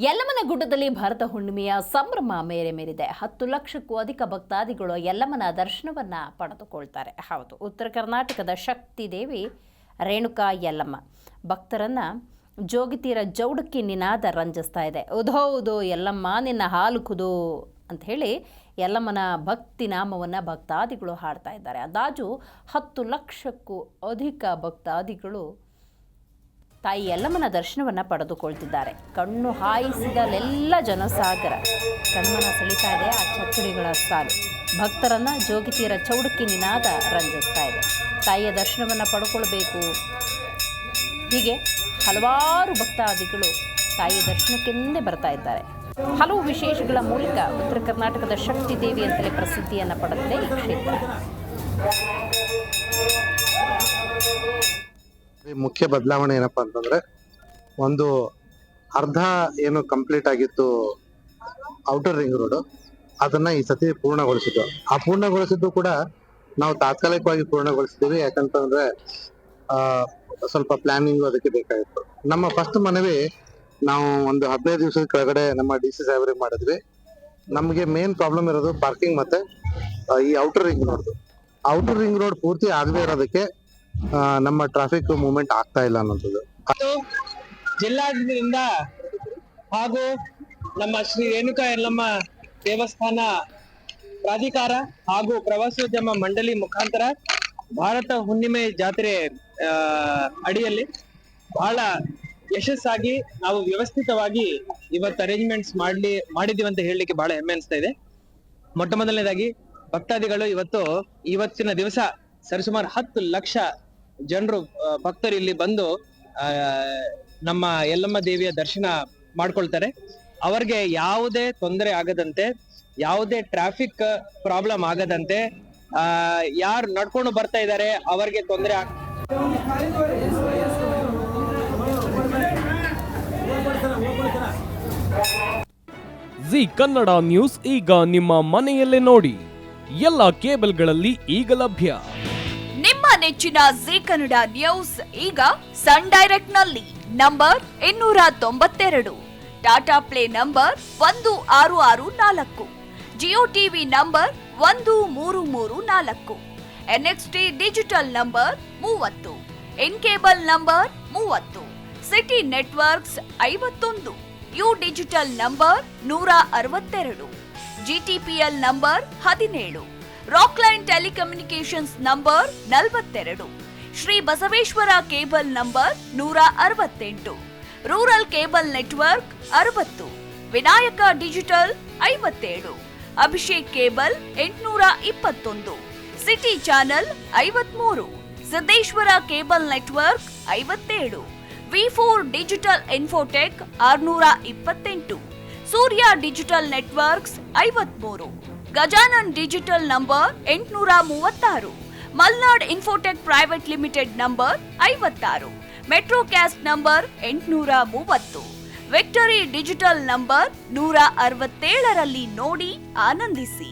ಯಲ್ಲಮ್ಮನ ಗುಡ್ಡದಲ್ಲಿ ಭರತ ಹುಣ್ಣಿಮೆಯ ಸಂಭ್ರಮ ಮೇರೆ ಮೇರಿದೆ. 10 ಲಕ್ಷಕ್ಕೂ ಅಧಿಕ ಭಕ್ತಾದಿಗಳು ಯಲ್ಲಮ್ಮನ ದರ್ಶನವನ್ನ ಪಡೆದುಕೊಳ್ತಾರೆ. ಹೌದು, ಉತ್ತರ ಕರ್ನಾಟಕದ ಶಕ್ತಿ ದೇವಿ ರೇಣುಕಾ ಯಲ್ಲಮ್ಮ ಭಕ್ತರನ್ನ ಜೋಗಿತೀರ ಜೌಡಕ್ಕಿ ನಿನಾದ ರಂಜಿಸ್ತಾ ಇದೆ. ಉಧೋ ಉಧೋ ಯಲ್ಲಮ್ಮ ನಿನ್ನ ಹಾಲು ಕುದು ಅಂತ ಹೇಳಿ ಯಲ್ಲಮ್ಮನ ಭಕ್ತಿ ನಾಮವನ್ನು ಭಕ್ತಾದಿಗಳು ಹಾಡ್ತಾ ಇದ್ದಾರೆ. ಅಂದಾಜು 10 ಲಕ್ಷಕ್ಕೂ ಅಧಿಕ ಭಕ್ತಾದಿಗಳು ತಾಯಿ ಯಲ್ಲಮ್ಮನ ದರ್ಶನವನ್ನು ಪಡೆದುಕೊಳ್ತಿದ್ದಾರೆ. ಕಣ್ಣು ಹಾಯಿಸಿದಲ್ಲೆಲ್ಲ ಜನಸಾಗರ ಕಣ್ಮನ ಸೆಳಿತಾ ಇದೆ. ಆ ಚಕ್ಕಡಿಗಳ ಸಾಲು ಭಕ್ತರನ್ನು ಜೋಗಿತೀರ ಚೌಡಕ್ಕಿ ನಿನಾದ ರಂಜಿಸ್ತಾ ಇದೆ. ತಾಯಿಯ ದರ್ಶನವನ್ನು ಪಡ್ಕೊಳ್ಬೇಕು. ಹೀಗೆ ಹಲವಾರು ಭಕ್ತಾದಿಗಳು ತಾಯಿಯ ದರ್ಶನಕ್ಕೆಂದೇ ಬರ್ತಾ ಇದ್ದಾರೆ. ಹಲವು ವಿಶೇಷಗಳ ಮೂಲಕ ಉತ್ತರ ಕರ್ನಾಟಕದ ಶಕ್ತಿ ದೇವಿ ಅಂತಲೇ ಪ್ರಸಿದ್ಧಿಯನ್ನು ಪಡೆದಿದೆ ಈ ಕ್ಷೇತ್ರ. ಮುಖ್ಯ ಬದಲಾವಣೆ ಏನಪ್ಪಾ ಅಂತಂದ್ರೆ, ಒಂದು ಅರ್ಧ ಏನು ಕಂಪ್ಲೀಟ್ ಆಗಿತ್ತು ಔಟರ್ ರಿಂಗ್ ರೋಡ್, ಅದನ್ನ ಈ ಸತಿ ಪೂರ್ಣಗೊಳಿಸಿದ್ದು. ಆ ಪೂರ್ಣಗೊಳಿಸಿದ್ದು ಕೂಡ ನಾವು ತಾತ್ಕಾಲಿಕವಾಗಿ ಪೂರ್ಣಗೊಳಿಸಿದ್ದೀವಿ. ಯಾಕಂತಂದ್ರೆ ಸ್ವಲ್ಪ ಪ್ಲಾನಿಂಗ್ ಅದಕ್ಕೆ ಬೇಕಾಗಿತ್ತು. ನಮ್ಮ ಫಸ್ಟ್ ಮನವಿ ನಾವು ಒಂದು 15 ದಿವಸದ ಕೆಳಗಡೆ ನಮ್ಮ DC ಸಾಹೇಬರಿಗೆ ಮಾಡಿದ್ವಿ. ನಮಗೆ ಮೇನ್ ಪ್ರಾಬ್ಲಮ್ ಇರೋದು ಪಾರ್ಕಿಂಗ್ ಮತ್ತೆ ಈ outer ring road. Outer ring road ಪೂರ್ತಿ ಆಗದೆ ಇರೋದಕ್ಕೆ ನಮ್ಮ ಟ್ರಾಫಿಕ್ ಮೂವ್ಮೆಂಟ್ ಆಗ್ತಾ ಇಲ್ಲ ಅನ್ನೋದು. ಜಿಲ್ಲಾಡಳಿತದಿಂದ ಹಾಗೂ ನಮ್ಮ ಶ್ರೀ ರೇಣುಕಾ ಯಲ್ಲಮ್ಮ ದೇವಸ್ಥಾನ ಪ್ರಾಧಿಕಾರ ಹಾಗೂ ಪ್ರವಾಸೋದ್ಯಮ ಮಂಡಳಿ ಮುಖಾಂತರ ಭಾರತ ಹುಣ್ಣಿಮೆ ಜಾತ್ರೆ ಅಡಿಯಲ್ಲಿ ಬಹಳ ಯಶಸ್ಸಾಗಿ ನಾವು ವ್ಯವಸ್ಥಿತವಾಗಿ ಇವತ್ತು ಅರೇಂಜ್ಮೆಂಟ್ಸ್ ಮಾಡಿದೀವಿ ಅಂತ ಹೇಳಲಿಕ್ಕೆ ಬಹಳ ಹೆಮ್ಮೆ ಅನಿಸ್ತಾ ಇದೆ. ಮೊಟ್ಟ ಮೊದಲನೇದಾಗಿ ಭಕ್ತಾದಿಗಳು ಇವತ್ತಿನ ದಿವಸ ಸರಿಸುಮಾರು 10 ಲಕ್ಷ ಜನರು ಭಕ್ತರು ಇಲ್ಲಿ ಬಂದು ನಮ್ಮ ಯಲ್ಲಮ್ಮ ದೇವಿಯ ದರ್ಶನ ಮಾಡ್ಕೊಳ್ತಾರೆ. ಅವರಿಗೆ ಯಾವುದೇ ತೊಂದರೆ ಆಗದಂತೆ, ಯಾವುದೇ ಟ್ರಾಫಿಕ್ ಪ್ರಾಬ್ಲಮ್ ಆಗದಂತೆ, ಯಾರು ನಡ್ಕೊಂಡು ಬರ್ತಾ ಇದ್ದಾರೆ ಅವರಿಗೆ ತೊಂದರೆ ಜಿ ಕನ್ನಡ ನ್ಯೂಸ್ ಈಗ ನಿಮ್ಮ ಮನೆಯಲ್ಲೇ ನೋಡಿ. ಎಲ್ಲ ಕೇಬಲ್ಗಳಲ್ಲಿ ಈಗ ಲಭ್ಯ. ನಿಮ್ಮ ನೆಚ್ಚಿನ ಜಿ ಕನ್ನಡ ನ್ಯೂಸ್ ಈಗ ಸನ್ ಡೈರೆಕ್ಟ್ ನಲ್ಲಿ number 292, Tata play number 1664, Jio TV number 1334, NXT digital number 30, in cable number 30, city networks 51, U digital number 162, GTPL number 17, Rockline telecommunications number 42, Shri Basaveshwara cable number 168, rural cable network 60, Vinayaka digital 57, Abhishek cable 821, city channel 53, Siddeshwara cable network 57, V4 digital Infotech 628, Surya digital networks 53, Gajanan digital number 836, Malnad infotech private limited number 56, metrocast number 830, victory digital number 167ರಲ್ಲಿ ನೋಡಿ ಆನಂದಿಸಿ.